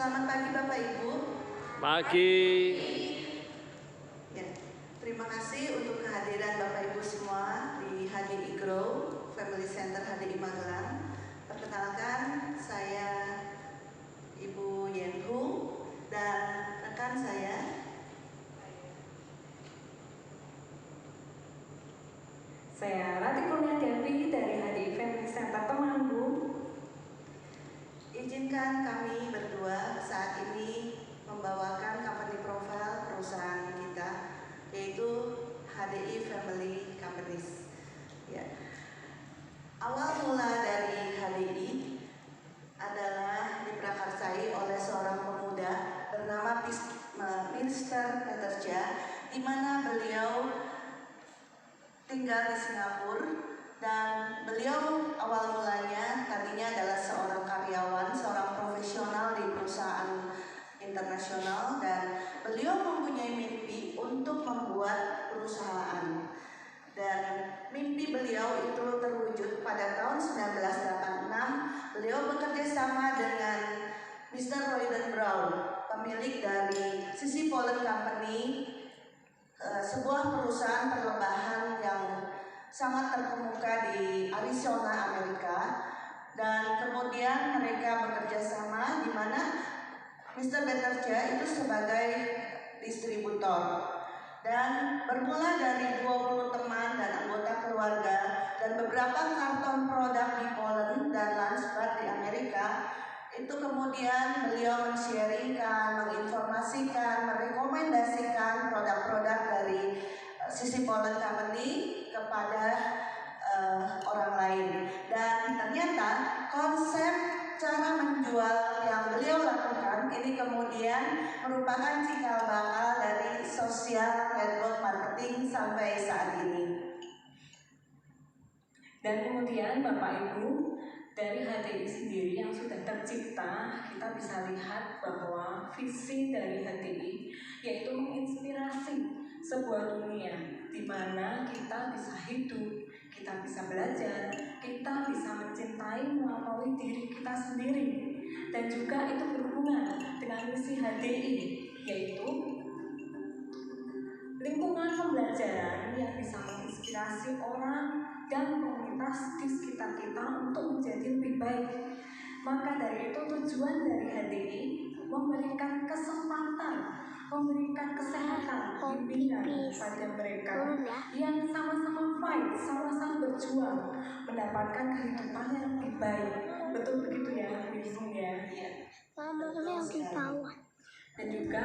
Selamat pagi Bapak Ibu. Pagi. Ya, terima kasih untuk kehadiran Bapak Ibu semua di HDI Grow Family Center HDI Magelang. Perkenalkan, saya Ibu Yenhu dan rekan saya. Saya Rati Kurnia Dewi dari HDI Family Center Temanggung. Izinkan kami berdua saat ini membawakan company profile perusahaan kita, yaitu HDI Family Companies. Ya. Awal mula dari HDI adalah diprakarsai oleh seorang pemuda bernama Mr. Peterja, di mana beliau tinggal di Singapura. Dan beliau awal mulanya tadinya adalah seorang karyawan, seorang profesional di perusahaan internasional, dan beliau mempunyai mimpi untuk membuat perusahaan. Dan mimpi beliau itu terwujud pada tahun 1986. Beliau bekerja sama dengan Mr. Royden Brown, pemilik dari Sisi Poland Company, sebuah perusahaan perlebahan yang sangat terkemuka di Arizona, Amerika. Dan kemudian mereka bekerja sama di mana Mr. Peterja itu sebagai distributor. Dan bermula dari 20 teman dan anggota keluarga dan beberapa karton produk di Poland dan Landsberg di Amerika, itu kemudian beliau men-sharingkan, menginformasikan, merekomendasikan produk-produk dari Sisi Poland Company kepada orang lain. Dan ternyata konsep cara menjual yang beliau lakukan ini kemudian merupakan cikal bakal dari social network marketing sampai saat ini. Dan kemudian Bapak Ibu, dari HDI sendiri yang sudah tercipta, kita bisa lihat bahwa visi dari HDI yaitu menginspirasi sebuah dunia di mana kita bisa hidup, kita bisa belajar, kita bisa mencintai melalui diri kita sendiri. Dan juga itu berhubungan dengan misi HDI, yaitu lingkungan pembelajaran yang bisa menginspirasi orang dan komunitas di sekitar kita untuk menjadi lebih baik. Maka dari itu tujuan dari HDI memberikan kesempatan, memberikan kesehatan, bimbingan pada mereka yang sama-sama fight, sama-sama berjuang mendapatkan kehidupan yang lebih baik. Betul begitu ya, Wisnu ya? Dan juga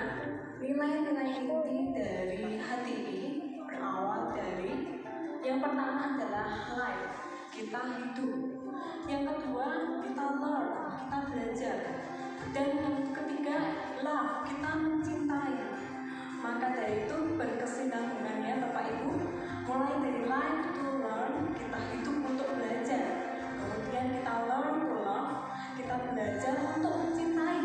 nilai-nilai inti dari HDI berawal dari yang pertama adalah life, kita hidup. Yang kedua, kita learn, kita belajar. Dan yang ketiga, love, kita mencintai. Maka dari itu berkesinambungannya Bapak Ibu, mulai dari life to learn, kita hidup untuk belajar. Kemudian kita learn to love, kita belajar untuk mencintai.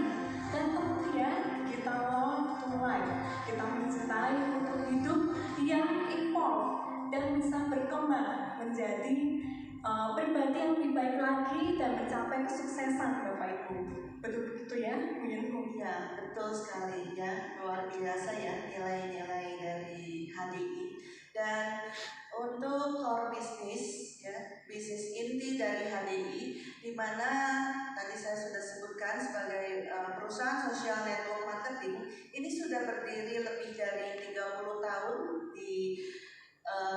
Dan kemudian kita love to life, kita mencintai untuk hidup yang evolve dan bisa berkembang menjadi pribadi yang lebih baik lagi dan mencapai kesuksesan Bapak Ibu. Betul begitu ya? Ya, betul sekali ya, luar biasa ya nilai-nilai dari HDI. Dan untuk core bisnis ya, bisnis inti dari HDI, di mana tadi saya sudah sebutkan sebagai perusahaan social network marketing, ini sudah berdiri lebih dari 30 tahun di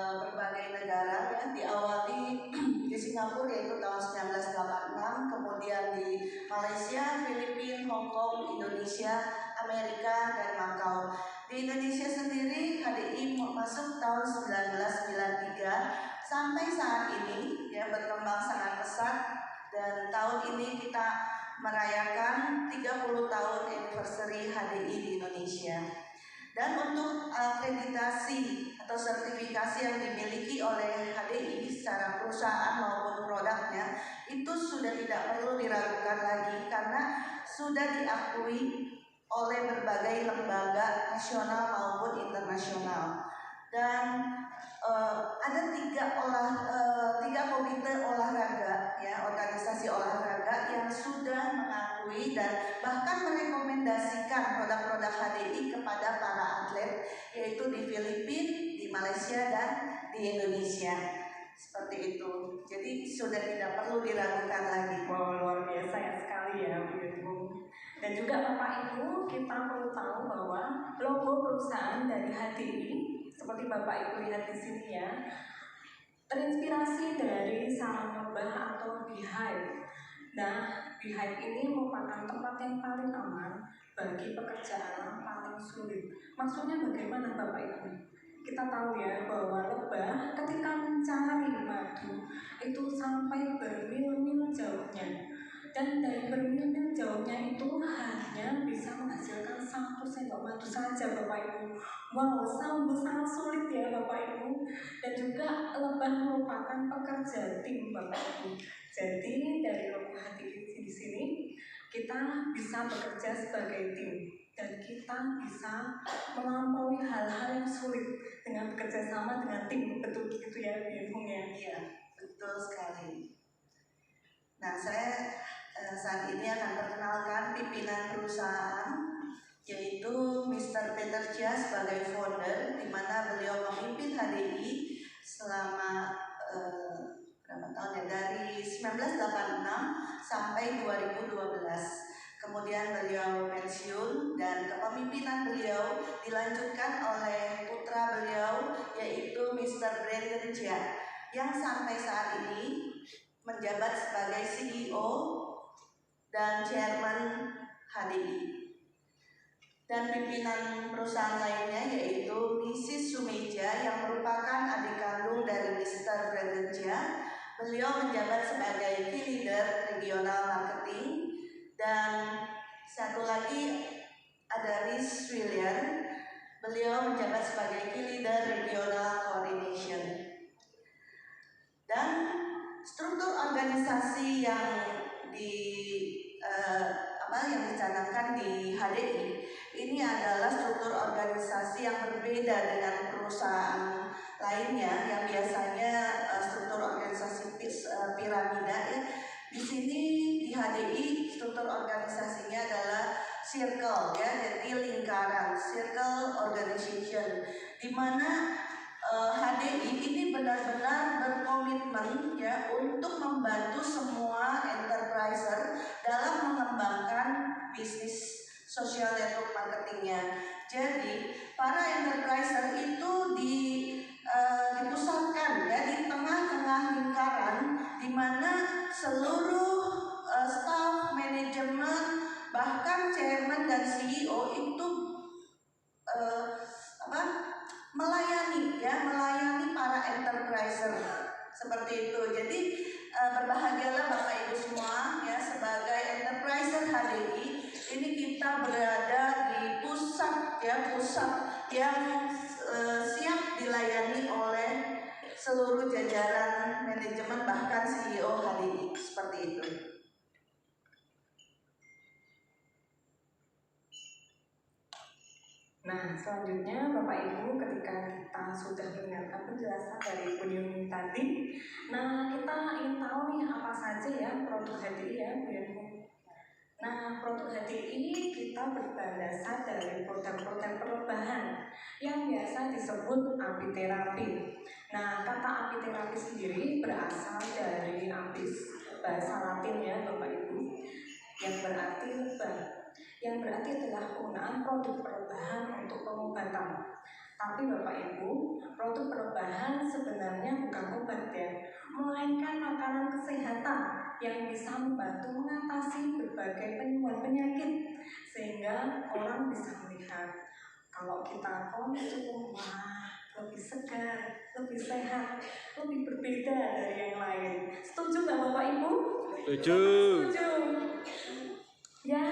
berbagai negara ya, diawali di Singapura yaitu tahun 1986, kemudian di Malaysia, Filipina, Hong Kong, Indonesia, Amerika, dan Makau. Di Indonesia sendiri HDI masuk tahun 1993 sampai saat ini ya, berkembang sangat pesat, dan tahun ini kita merayakan 30 tahun anniversary HDI di Indonesia. Dan untuk akreditasi atau sertifikasi yang dimiliki oleh HDI secara perusahaan maupun produknya itu sudah tidak perlu diragukan lagi karena sudah diakui oleh berbagai lembaga nasional maupun internasional. Dan ada tiga komite olahraga ya, organisasi olahraga yang sudah mengakui dan bahkan merekomendasikan merekomendasikan produk-produk HDI kepada para atlet, yaitu di Filipina, di Malaysia, dan di Indonesia. Seperti itu. Jadi sudah tidak perlu diragukan lagi. Wow, luar biasa ya sekali ya Bu Ibu. Dan juga Bapak Ibu, kita perlu tahu bahwa logo perusahaan dari HDI, seperti Bapak Ibu lihat di sini ya, terinspirasi dari sarang lebah atau beehive. Nah, beehive ini merupakan tempat yang paling aman bagi pekerjaan yang paling sulit. Maksudnya bagaimana Bapak Ibu? Kita tahu ya bahwa lebah ketika mencari madu itu sampai bermil-mil jauhnya. Dan dari bermil-mil jauhnya itu hanya bisa menghasilkan 1 sendok madu saja Bapak Ibu. Wow, sangat sulit ya Bapak Ibu. Dan juga lebah merupakan pekerja tim Bapak Ibu. Jadi dari logo hati di sini kita bisa bekerja sebagai tim dan kita bisa melampaui hal-hal yang sulit dengan bekerja sama dengan tim. Betul begitu ya Bu Yunhung ya? Iya, betul sekali. Nah, saya saat ini akan perkenalkan pimpinan perusahaan, yaitu Mr. Peter Chia sebagai founder, di mana beliau memimpin HDI selama berapa tahun ya, dari 1986 sampai 2012. Kemudian beliau pensiun dan kepemimpinan beliau dilanjutkan oleh putra beliau, yaitu Mr. Brandon Chia, yang sampai saat ini menjabat sebagai CEO dan Chairman HDI. Dan pimpinan perusahaan lainnya yaitu Mrs. Sumeja yang merupakan adik kandung dari Mr. Brandon Chia. Beliau menjabat sebagai Key Leader Regional Marketing. Dan satu lagi ada Miss William. Beliau menjabat sebagai Key Leader Regional Coordination. Dan struktur organisasi yang yang dicanangkan di HDI ini adalah struktur organisasi yang berbeda dengan perusahaan lainnya yang biasanya struktur organisasi piramida ya. Di sini di HDI struktur organisasinya adalah circle ya, jadi lingkaran, circle organization, di mana HDI ini benar-benar berkomitmen ya untuk membantu semua enterpriser dalam mengembangkan bisnis social network marketingnya. Jadi para enterpriser itu dipusatkan ya di tengah-tengah lingkaran, di mana seluruh staff, manajemen, bahkan chairman dan CEO itu melayani para enterpriser seperti itu. Jadi berbahagialah Bapak Ibu semua ya, sebagai enterpriser HDI ini kita berada di pusat yang siap dilayani oleh seluruh jajaran manajemen bahkan CEO HDI seperti itu. Nah, selanjutnya Bapak Ibu, ketika kita sudah mendengarkan penjelasan dari Bu Yunhung tadi, nah kita ingin tahu nih apa saja ya produk HDI ya Bu Yunhung. Nah, produk HDI kita berdasar dari produk-produk perlebahan yang biasa disebut apiterapi. Nah, kata apiterapi sendiri berasal dari apis, bahasa Latin ya Bapak Ibu, yang berarti lebah, yang berarti adalah penggunaan produk perlebahan untuk pengobatan. Tapi Bapak Ibu, produk perlebahan sebenarnya bukan obat ya, melainkan makanan kesehatan yang bisa membantu mengatasi berbagai penyakit, sehingga orang bisa melihat kalau kita konsum lebih segar, lebih sehat, lebih berbeda dari yang lain. Setuju nggak Bapak Ibu? Setuju. Setuju. Ya,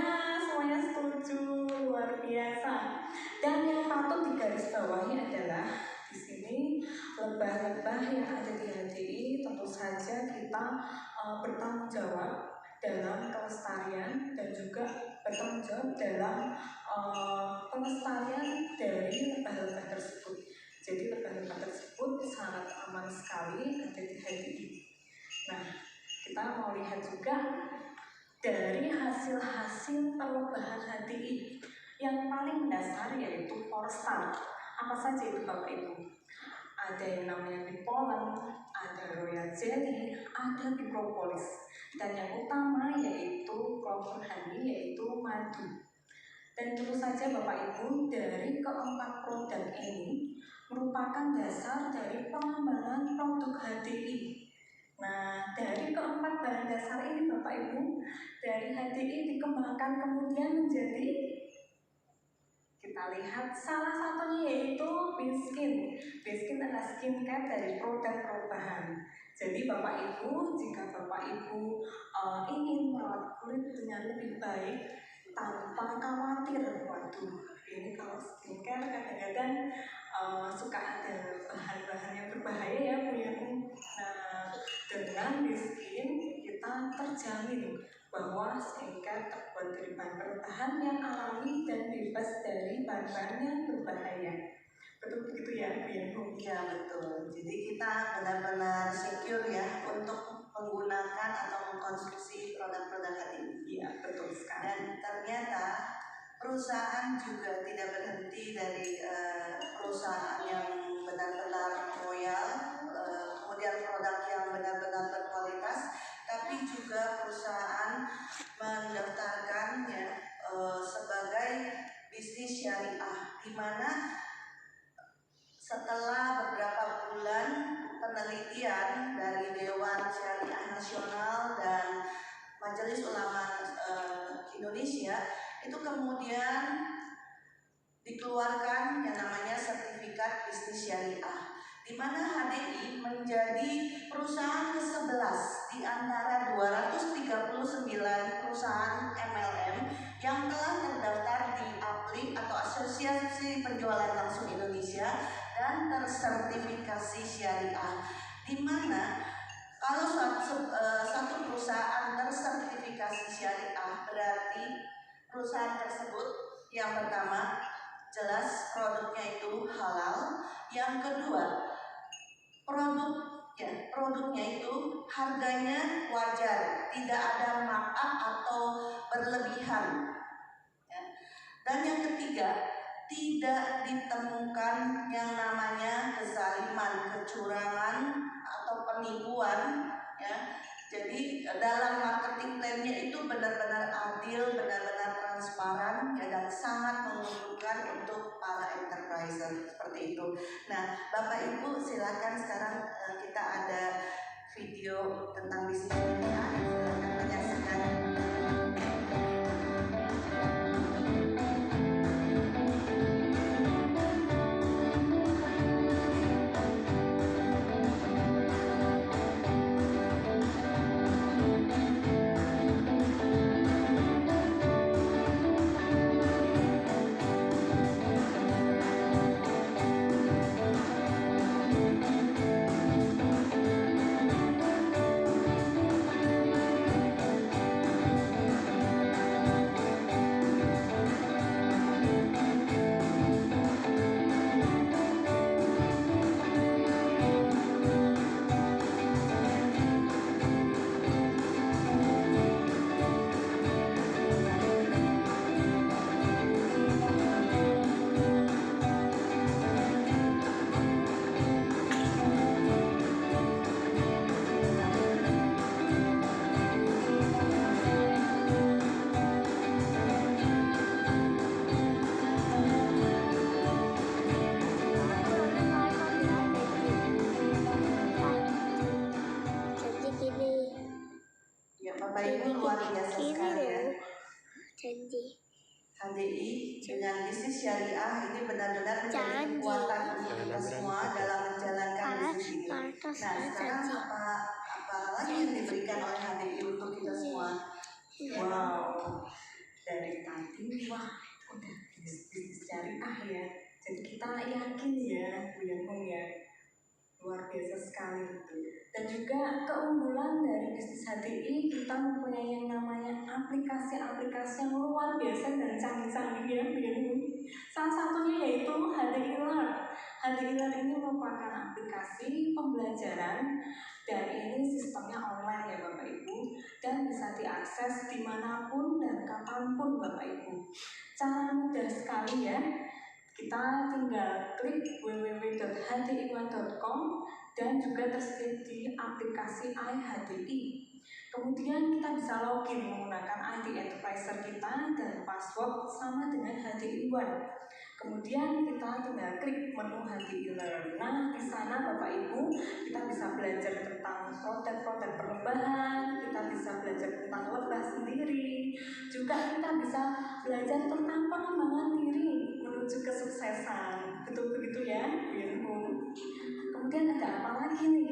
semuanya setuju, luar biasa. Dan yang patut digarisbawahi adalah di sini lebah-lebah yang ada di HDI tentu saja kita bertanggung jawab dalam kelestarian dan juga bertanggung jawab dalam pelestarian dari lebah-lebah tersebut. Jadi lebah-lebah tersebut sangat aman sekali ada di HDI. Nah, kita mau lihat juga dari hasil-hasil perlombaan HDI yang paling mendasar yaitu Forstar. Apa saja itu Bapak Ibu? Ada yang namanya Bipolen, ada Royal Jelly, ada Bicropolis, dan yang utama yaitu Clover Honey, yaitu madu. Dan tentu saja Bapak Ibu, dari keempat produk ini merupakan dasar dari pengembangan produk HDI. Nah, dari keempat bahan dasar ini Bapak Ibu, dari HDI dikembangkan kemudian menjadi, kita lihat salah satunya yaitu Binskin. Binskin adalah skincare dari produk perubahan. Jadi Bapak Ibu, jika Bapak Ibu ingin merawat kulit dengan lebih baik tanpa khawatir, waduh ini kalau skincare kadang-kadang suka ada bahan-bahan yang berbahaya ya Bu ya. Nah, dengan Binskin kita terjamin bahwa skincare terbuat dari bahan bertahan yang alami dan bebas dari bahan-bahan yang berbahaya. Betul begitu ya Bu ya? Ya betul. Jadi kita benar-benar secure ya untuk menggunakan atau mengkonsumsi produk-produk HDI. Iya betul sekali. Dan ternyata perusahaan juga tidak berhenti dari perusahaan yang benar-benar loyal, kemudian produk yang benar-benar berkualitas, tapi juga perusahaan mendaftarkan ya sebagai bisnis syariah, di mana setelah beberapa bulan penelitian dari Dewan Syariah Nasional dan Majelis Ulama Indonesia, itu kemudian dikeluarkan yang namanya sertifikat bisnis syariah, di mana HDI menjadi perusahaan ke-11 di antara 239 perusahaan MLM yang telah terdaftar di APLI atau Asosiasi Penjualan Langsung Indonesia dan tersertifikasi syariah, di mana kalau satu perusahaan tersertifikasi syariah berarti perusahaan tersebut yang pertama jelas produknya itu halal, yang kedua produknya itu harganya wajar, tidak ada markup atau berlebihan ya. Dan yang ketiga, tidak ditemukan yang namanya kezaliman, kecurangan atau penipuan ya. Jadi dalam marketing plan-nya itu benar-benar adil, benar-benar transparan ya, dan sangat menguntungkan untuk para enterpriser seperti itu. Nah, Bapak Ibu silakan sekarang kita ada video tentang bisnis kita, silakan menyaksikan. Bapak Ibu luar biasa sekali ya. HDI dengan bisnis syariah ini benar-benar menjadi kekuatan untuk kita semua dalam menjalankan bisnis ini. Nah, sekarang apa lagi yang diberikan oleh HDI untuk kita semua? Wow, dari tadi wah udah bisnis syariah ya. Jadi kita yakin ya Bu Yanung ya, luar biasa sekali itu. Dan juga keunggulan dari bisnis HDI, kita mempunyai yang namanya aplikasi-aplikasi yang luar biasa dan canggih-canggih ya Bu Yanung. Salah satunya yaitu HDI Learn. HDI Learn ini merupakan aplikasi pembelajaran Dan ini sistemnya online ya Bapak Ibu, dan bisa diakses dimanapun dan kapanpun Bapak Ibu. Cara mudah sekali ya, kita tinggal klik www.hdiwan.com dan juga tersedia di aplikasi iHDI. Kemudian kita bisa login menggunakan ID Enterpriser kita dan password sama dengan HDI One. Kemudian kita tinggal klik menu HDI Learn. Nah, di sana Bapak Ibu kita bisa belajar tentang produk-produk perlembahan, kita bisa belajar tentang lebah sendiri, juga kita bisa belajar tentang pengembangan diri menuju kesuksesan. Betul begitu ya, Bu Ibu. Kemudian ada apa lagi nih?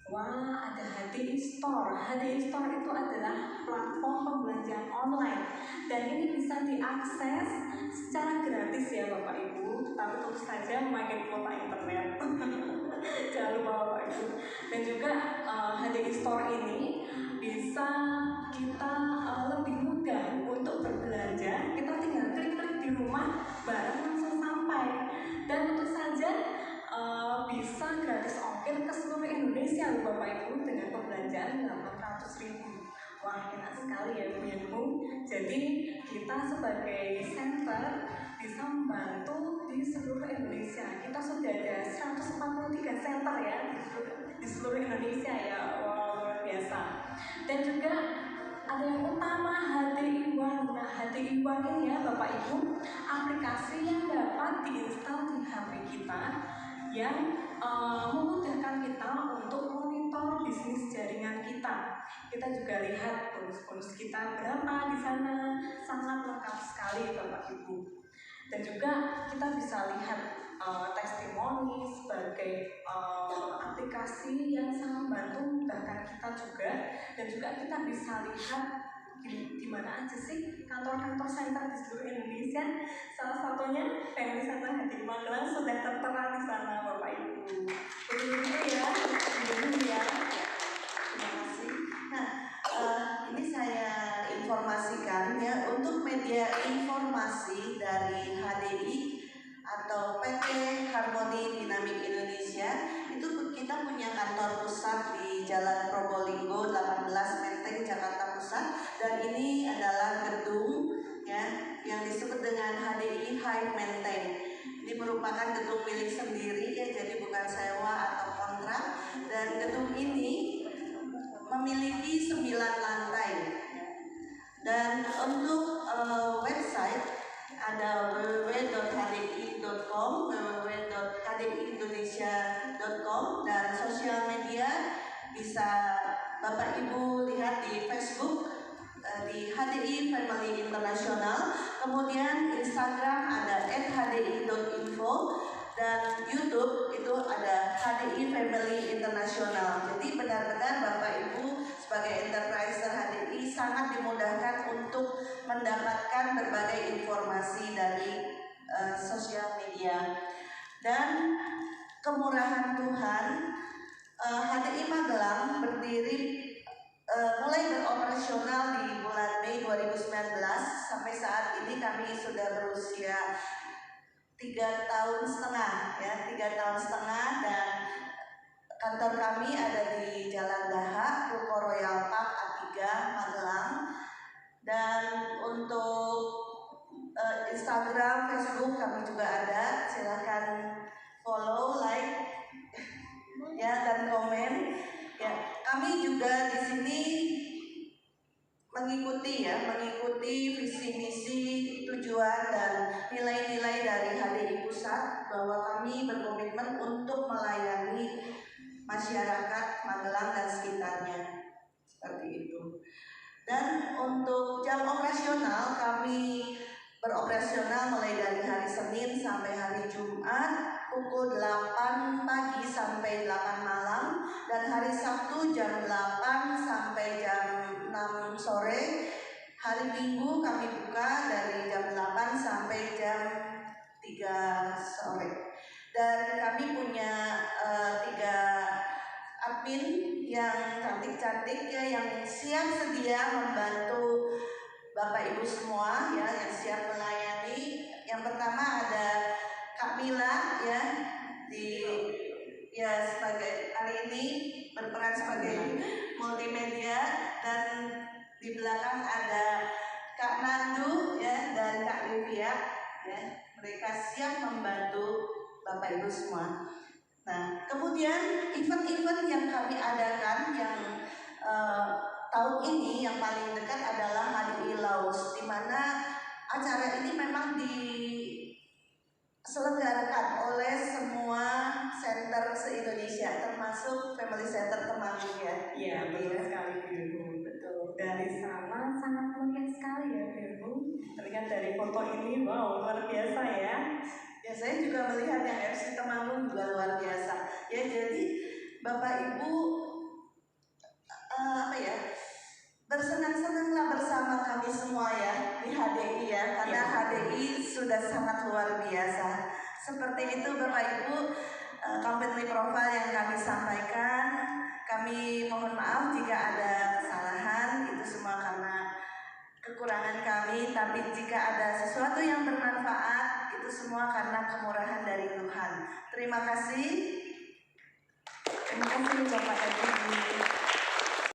Wah, ada HDI Store. HDI Store itu adalah platform pembelanjaan online dan ini bisa diakses secara gratis ya Bapak Ibu, tapi tentu saja memakai kuota internet. Jangan lupa Bapak Ibu. Dan juga HDI Store ini bisa kita lebih mudah untuk berbelanja. Kita tinggal klik-klik di rumah, barang langsung sampai. Dan tentu saja bisa gratis ongkir ke seluruh Indonesia Bapak Ibu dengan pembelanjaan 800.000. Wah, enak sekali ya Bu Ibu. Jadi kita sebagai center bisa membantu di seluruh Indonesia. Kita sudah ada 143 center ya di seluruh Indonesia ya. Wow, luar biasa. Dan juga ada yang utama HDI One. Nah, HDI One ini ya Bapak Ibu, aplikasi yang dapat diinstal di HP kita yang memudahkan kita untuk monitor bisnis jaringan kita. Kita juga lihat bonus-bonus kita berapa di sana, sangat lengkap sekali Bapak Ibu. Dan juga kita bisa lihat testimoni sebagai aplikasi yang sangat membantu memudahkan kita juga. Dan juga kita bisa lihat di mana aja sih kantor-kantor center di seluruh Indonesia. Salah satunya Family Center HDI Magelang sudah tertera di sana Bapak Ibu. Begitu ya, begitu ya. Terima kasih. Nah, ini saya informasikan ya, untuk media informasi dari HDI atau PT Harmoni Dinamik Indonesia itu kita punya kantor pusat di Jalan Probolinggo 18 Menteng Jakarta Pusat, dan ini adalah gedung ya yang disebut dengan HDI High Menteng. Ini merupakan gedung milik sendiri ya, jadi bukan sewa atau kontrak, dan gedung ini memiliki 9 lantai. Dan untuk website ada www.hdi.com, www.hdiindonesia.com, dan sosial media bisa Bapak Ibu lihat di Facebook di HDI Family International, kemudian Instagram ada @hdi.info, dan YouTube itu ada HDI Family International. Jadi benar-benar Bapak Ibu sebagai enterpriser HDI sangat dimudahkan untuk mendapatkan berbagai informasi dari sosial media. Dan kemurahan Tuhan, HDI Magelang berdiri mulai beroperasional di bulan Mei 2019. Sampai saat ini kami sudah berusia 3,5 tahun ya, 3,5 tahun, dan kantor kami ada di Jalan Daha, Ruko Royal Park A3 Magelang. Dan untuk Instagram, Facebook kami juga ada. Silakan follow, like ya, dan komen ya. Kami juga di sini mengikuti visi misi, tujuan dan nilai-nilai dari HDI Pusat, bahwa kami berkomitmen untuk melayani masyarakat Magelang dan sekitarnya, seperti itu. Dan untuk jam operasional, kami beroperasional mulai dari hari Senin sampai hari Jumat pukul 8 pagi sampai 8 malam, dan hari Sabtu jam 8 sampai jam 6 sore. Hari Minggu kami buka dari jam 8 sampai jam 3 sore. Dan kami punya 3 admin yang cantik-cantik ya, yang siap sedia membantu Bapak Ibu semua ya, yang siap melayani. Yang pertama ada Kak Mila ya, ya sebagai hari ini berperan sebagai multimedia, dan di belakang ada Kak Nandu ya dan Kak Livia ya, mereka siap membantu Bapak Ibu semua. Nah, kemudian event-event yang kami adakan yang tahun ini yang paling dekat adalah HDI Laos, di mana acara ini memang diselenggarakan oleh semua center se-Indonesia, termasuk Family Center Temanggung ya. Iya, betul sekali Bu. Betul. Dari sana sangat meriah sekali ya Bu. Terlihat dari foto ini, wow, luar biasa ya. Ya, saya juga melihat yang FC Temanggung juga luar biasa. Ya, jadi Bapak Ibu bersenang-senanglah bersama kami semua ya di HDI ya, karena HDI sudah sangat luar biasa. Seperti itu Bapak Ibu, company profile yang kami sampaikan. Kami mohon maaf jika ada kesalahan, itu semua karena kekurangan kami, tapi jika ada sesuatu yang bermanfaat, itu semua karena kemurahan dari Tuhan. Terima kasih. Terima kasih Bapak Ibu.